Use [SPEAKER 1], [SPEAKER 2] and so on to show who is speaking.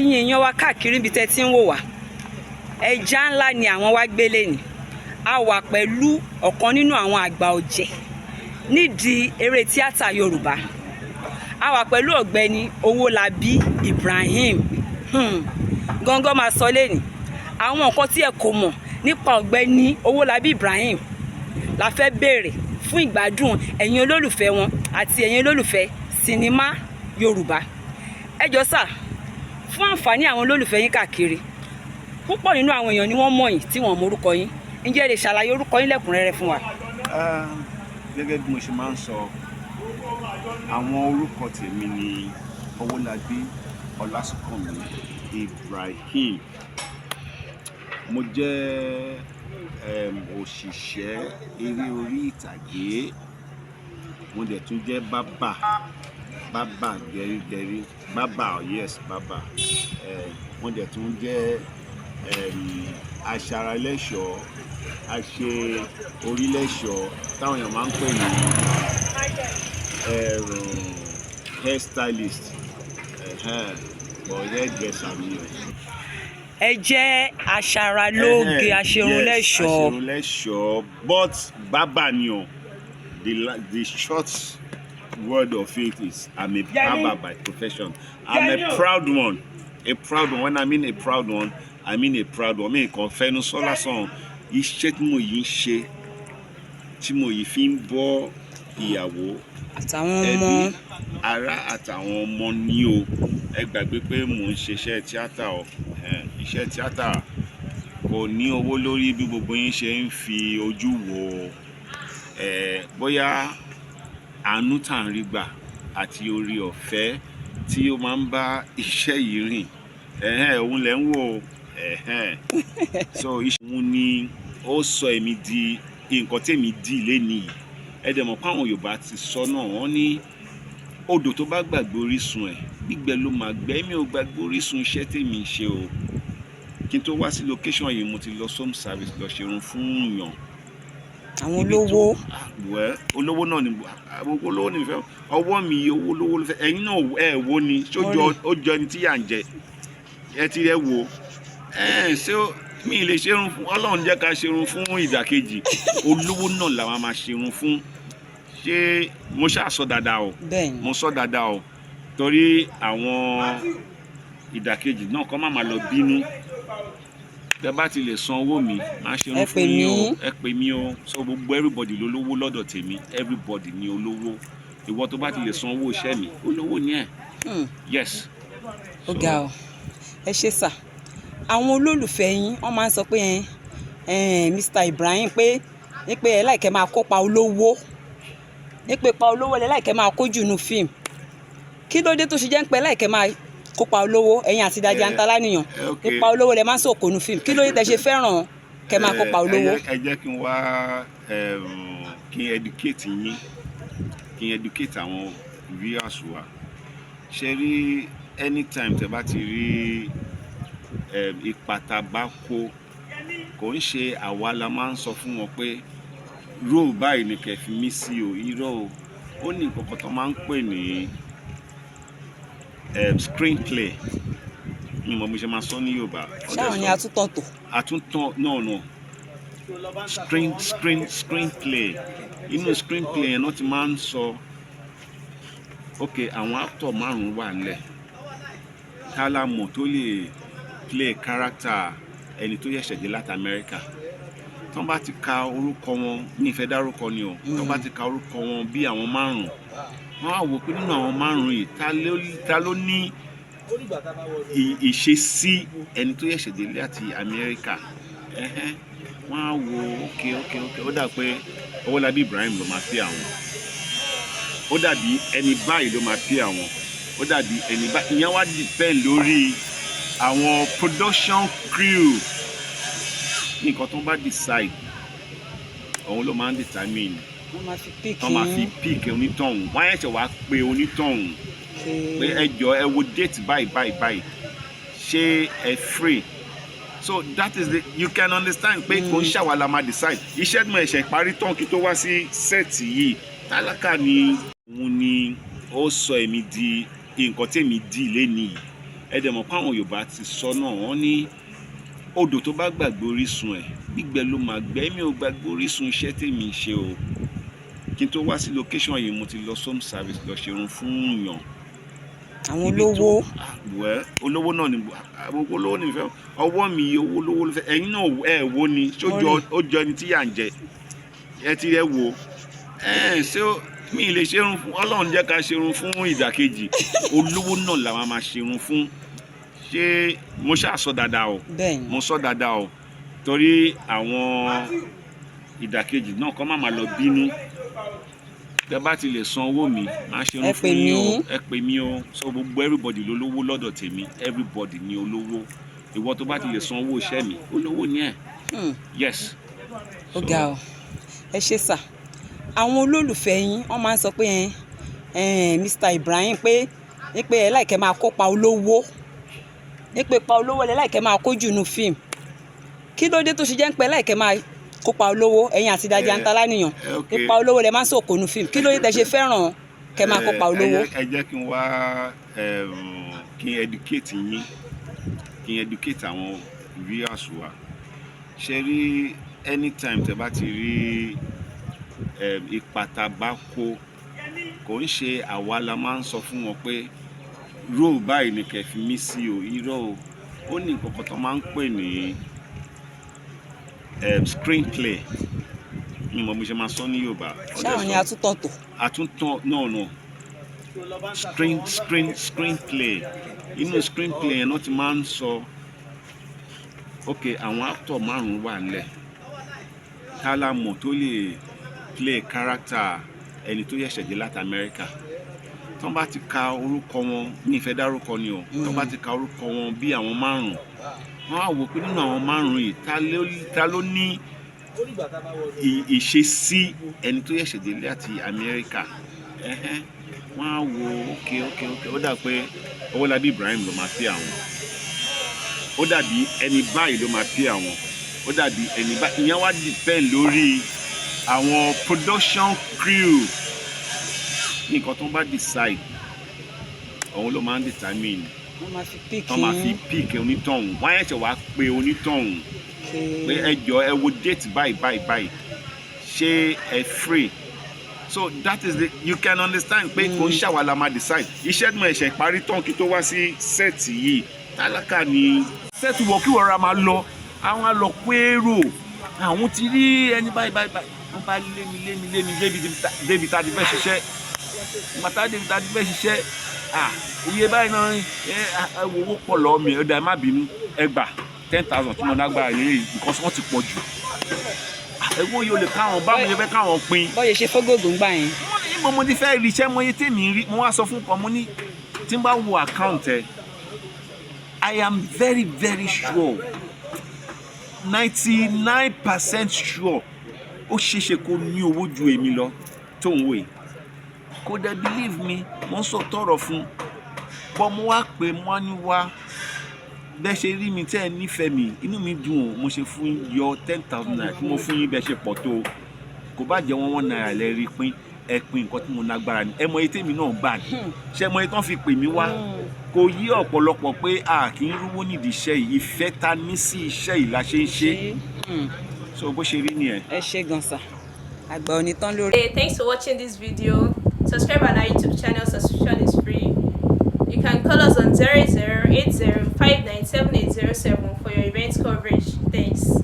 [SPEAKER 1] ẹ̀yin èèyàn wa káàkiri ibi tẹ́ ti ń wò wá ẹja ńlá ni àwọn wá gbélé ni a wà pẹ̀lú ọ̀kan nínú àwọn àgbà ọ̀jẹ̀ nídìí eré tíátà Yorùbá a wà pẹ̀lú ọ̀gbẹ́ni Owólabí Ibrahim gangan máa sọ lẹ́nìí àwọn nǹkan tí ẹ kò mọ̀ nípa ọ̀gbẹ́ni Owólabí Ibrahim la fẹ́ béèrè fún ìgbádùn ẹ̀yin olólùfẹ́ wọn àti ẹ̀yin olólùfẹ́ sinimá Yorùbá ẹ jọ̀ọ́ sà fún àǹfààní àwọn olólùfẹ́ yín káàkiri púpọ̀ nínú àwọn èèyàn ni wọ́n mọ̀ yín tí wọ́n mọ orúkọ yín ǹjẹ́ ẹ lè ṣàlàyé orúkọ yín lẹ́kùnrẹ́rẹ́ fún wa.
[SPEAKER 2] Gẹ́gẹ́ bí mo ṣe máa ń sọ àwọn orúkọ tèmi ni Owólabí Ọlásùnkànmí Ibrahim mo jẹ́ òṣìṣẹ́ eré orí ìtàgé mo dẹ̀ tún jẹ́ bábà gẹrígẹrí bábà yes bábà mo dẹ̀ tún jẹ́ aṣaralẹ́ṣọ̀ọ́ aṣe orílẹ̀ṣọ̀ọ́ táwọn èèyàn máa ń pè ní hair stylist hair dresser mi o.
[SPEAKER 1] Ẹ jẹ́ aṣaralóge aṣerunlẹ́ṣọ̀ọ́.
[SPEAKER 2] Aṣerunlẹ́ṣọ̀ọ́ but bábà ni o. The short word of it is I'm a barber by profession. I'm a proud one. A proud one. When I mean a proud one, I mean a proud one. Mi kàn fẹnu sọ lásán. Iṣẹ́ tí mo yìí ń ṣe, tí mo yìí fi ń bọ́ ìyàwó,
[SPEAKER 1] àtàwọn ọmọ,
[SPEAKER 2] ará àtàwọn ọmọ ní o. Ẹ gbàgbé pé mò ń ṣe iṣẹ́ tíátà o. Iṣẹ́ tíátà kò ní owó lórí bí gbogbo yín ṣe ń fi ojú wò. Bóyá àánú tá ń rí gbà àti orí ọ̀fẹ́ tí ó máa ń bá iṣẹ́ yìí rìn. Òun lẹ ń wò. So iṣẹ́ òun ni ó sọ èmi di nǹkan tèmi dì lénìí. Ẹ dẹ̀ mọ̀ pé àwọn Yorùbá ti sọ náà wọ́n ní odò tó bá gbàgbé orísun ẹ̀ gbígbẹ ló máa gbẹ. Mi ò gbàgbé orísun iṣẹ́ tèmi ń ṣe o. Kí n tó wá sí location yìí mo ti lọ home service lọ ṣerun fún yàn.
[SPEAKER 1] Àwọn olówó.
[SPEAKER 2] Olówó náà ni gbogbo olówó ni ìfẹ́ ọwọ́ mi owó lówó ló fẹ́. Ẹ̀yin náà ẹ̀ wo ni ṣójọ ó jọ ẹni tí yà ń jẹ ẹ ti rẹ wo. Ṣé mi lè ṣerun fún Ọlọ́run jẹ́ ká ṣerun fún ìdàkejì olówó náà làwọn máa ṣerun fún. Ṣé mo ṣáà sọ dáadáa o. Mo sọ dáadáa o torí àwọn ìdàkejì náà kọ́ máa lọ bínú. Tẹ́ bá ti lè san owó mi máa ṣerun fún yín o. Ẹ pè mí o. So gbogbo everybody ló lówó lọ́dọ̀ tèmi. Everybody ni olówó. Ìwọ tó bá ti lè san owó iṣẹ́ mi olówó ni ẹ. Yes.
[SPEAKER 1] Ó ga ọ ẹ ṣé sà àwọn olólùfẹ́ yín wọ́n máa ń sọ pé Mr. Ibrahim pé ẹ láìkẹ́ máa kópa olówó pa olówó lẹ láìkẹ́ máa kójú inú fíìmù kí ló dé tó ṣe jẹ́ ń pẹ́ láìkẹ́ máa kópa olówó ẹ̀yin àti Dàdí Àǹtálá nìyàn nípa olówó lẹ máa ń sòkò inú fíìmù kí ló dé tẹ́ ṣe fẹ́ràn kẹ́ máa kópa olówó.
[SPEAKER 2] Ẹ jẹ́ kí n wá kí n educate yín kí n educate àwọn viewers wa ṣe rí anytime tẹ́ bá ti rí ipa tá a bá kò ń ṣe àwa la máa ń sọ fún wọn pé role báyìí ni kẹ́ fi mí sí o irọ́ o ó ní nǹkan kan tó máa ń pè ní screenplay mi mọ̀ bí ṣe máa sọ ní Yorùbá.
[SPEAKER 1] ṣáà ni àtúntàn tó.
[SPEAKER 2] àtúntàn no screenplay inú screenplay yẹn náà ti máa ń sọ ok àwọn actor márùn-ún wà nílẹ̀ kálámọ̀ tó lè play character ẹni tó yẹ̀ṣẹ̀ dé láti America tí wọ́n bá ti ka orúkọ wọn ní ìfẹ́ dárúkọ ni o tí wọ́n bá ti ka orúkọ wọn bí àwọn márùn-ún wọ́n á wò pé nínú àwọn márùn-ún yìí ta ló ní ìṣesí ẹni tó yẹ̀ṣẹ̀ dé láti America wọ́n á wò ok ó dà pé Owólabí Ibrahim ló máa pè àwọn ó dàbí ẹni báyìí ló máa pè àwọn ó dàbí ẹni báyìí ìyẹn wá depend lórí àwọn production crew nǹkan tó ń bá decide òun ló máa ń determine tó máa fi pick onítọ̀hún wọ́n á ṣe wá pé onítọ̀hún pé ẹ jọ̀ọ́ ẹ wo date báyìí ṣé ẹ free so that is you can understand pé kò ń ṣàwàlà máa decide iṣẹ́ tí mo ṣe parí tán kí tó wá sí set yìí tálákà ni òun ni ó sọ èmi di nǹkan tèmi dì lénìí ẹ dẹ̀ mọ̀ pé àwọn Yorùbá ti sọ náà wọ́n ní odò tó bá gbàgbé orísun ẹ̀ gbígbẹ ló máa gbẹ. Mi ò gbàgbé orísun iṣẹ́ tèmi ṣe o. Kí n tó wá sí location yìí mo ti lọ home service lọ ṣerun fún yàn.
[SPEAKER 1] Àwọn olówó.
[SPEAKER 2] Olówó náà ni gbogbo olówó ni ìfẹ́ ọwọ́ mi owó lówó ló fẹ́. Ẹ̀yin náà ẹ̀ wo ni ó jọ ẹni tí yà ń jẹ ẹ ti rẹ wo ṣé mi lè ṣerun fún Ọlọ́run jẹ́ ká ṣerun fún ìdàkejì olówó náà làwọn máa ṣerun fún. Ṣé mo ṣáà sọ dáadáa o mo sọ dáadáa o torí àwọn ìdàkejì náà kọ́ máa lọ bínú. Tẹ́ bá ti lè san owó mi máa ṣerun fún yín o ẹ pè mí o. So gbogbo everybody ló lówó lọ́dọ̀ tèmi everybody ni olówó. Ìwọ tó bá ti lè san owó iṣẹ́ mi olówó ni ẹ. Yes.
[SPEAKER 1] Ó ga ọ ẹ ṣé sà. Àwọn olólùfẹ́ yín wọ́n máa ń sọ pé Mr. Ibrahim pé ẹ láìkẹ́ máa kópa olówó pa olówó lẹ láìkẹ́ máa kójú inú fíìmù. Kí ló dé tó ṣe jẹ́ ń pẹ́ láìkẹ́ máa kópa olówó ẹ̀yin àti Daddy Antala nìyàn ipa olówó lẹ máa ń sòkò inú fíìmù. Kí ló dé tẹ́ ṣe fẹ́ràn kẹ́ máa kópa olówó.
[SPEAKER 2] Ẹ jẹ́ kí n wá kí n educate yín kí n educate àwọn viewers wa. Ṣé rí anytime tẹ́ bá ti rí ipa tá bá kò ń ṣe àwa la máa ń sọ fún wọn pé role báyìí ni kẹ́ fi mí sí o irọ́ o. Ó ní nǹkan kan tó máa ń pè ní screenplay. Mi mọ̀ bí ṣe máa sọ ní Yorùbá.
[SPEAKER 1] Ṣáwọn ni àtúntàn tó.
[SPEAKER 2] Àtúntàn no screenplay. Inú screenplay yẹn náà ti máa ń sọ ok àwọn actor márùn-ún wà nílẹ̀ tálá mọ̀ tó lè play character ẹni tó yẹ̀ṣẹ̀ dé láti America. Tó bá ti ka orúkọ wọn ní ìfẹ́ dárúkọ ni o. Tó bá ti ka orúkọ wọn bí àwọn márùn-ún wọ́n á wò pé nínú àwọn márùn-ún yìí ta ló ní ìṣesí ẹni tó yẹ̀ṣẹ̀ dé láti America. Wọ́n á wò ok ó dà pé Owólabí Ibrahim ló máa pé àwọn. Ó dàbí ẹni báyìí ló máa pé àwọn. Ó dàbí ẹni báyìí. Ìyẹn wá depend lórí àwọn production crew. Nǹkan tó bá decide òun ló máa ń determine. Wọ́n máa fi pick onítọ̀hún. Wọ́n á ṣe wá pé onítọ̀hún pé ẹ jọ ẹ wo date báyìí ṣé ẹ free. So that is you can understand pé kò ń ṣàwàlà máa decide. Iṣẹ́ tí mo ẹ̀ṣẹ̀ parí tán kí tó wá sí set yìí tálákà ni. Set wọ̀ kí wọ́n ra máa lọ àwọn á lọ pérò àwọn ti rí ẹni báyìí wọ́n bá lé mi débi tá a ti fẹ́ ṣiṣẹ́. Màtá débi tá a ti fẹ́ ṣiṣẹ́ iye báyìí náà owó pọ̀ lọ́ọ́ mi ẹ̀dá ẹ má bínú ẹ gbà 10,000 tí mo lágbára yìí because wọ́n ti pọ̀ jù. Ẹ̀wọ́ yóò lè káwọn báwọn yẹn fẹ́ káwọn pín.
[SPEAKER 1] Bọ́yẹ̀ ṣe fọ́gògùn ń gbà yẹn.
[SPEAKER 2] Mo ti fẹ́ rí iṣẹ́ mọ́yé tèmi rí mo wá sọ fún kan mo ní tí n bá wo account ẹ I am very very sure 99% sure ó ṣeéṣe kó ní owó ju èmi lọ tó ń wò yìí. Kò dẹ̀ believe me mo ń sọ tọrọ fún bọ́ mo wá pé mo ní wá bẹ́ẹ̀ ṣe rí mi tẹ́ ẹ nífẹ̀ẹ́ mi inú mi dùn o mo ṣe fún yọ 10,000 naira tí mo fún yín bẹ́ẹ̀ ṣe pọ̀ tó kò bá jẹ́ 1 naira lẹ́ rí pín ẹ pín nǹkan tí mo lágbára ni ẹ mọ iye tèmi náà gbà ní ṣé mọ iye tán fi pè mí wá kò yí ọ̀pọ̀lọpọ̀ pé a kì í rówó nídìí iṣẹ́ yìí ìfẹ́ ta ní sí iṣẹ́ yìí la ṣe ń ṣe so bó ṣe rí nìyẹn.
[SPEAKER 1] Ẹ ṣé gan sà àgbà ò ní tán lórí.
[SPEAKER 3] Hey, thanks for watching this video. Subscribe on our YouTube channel. Subscription is free. You can call us on 0080597807 for your event coverage. Thanks.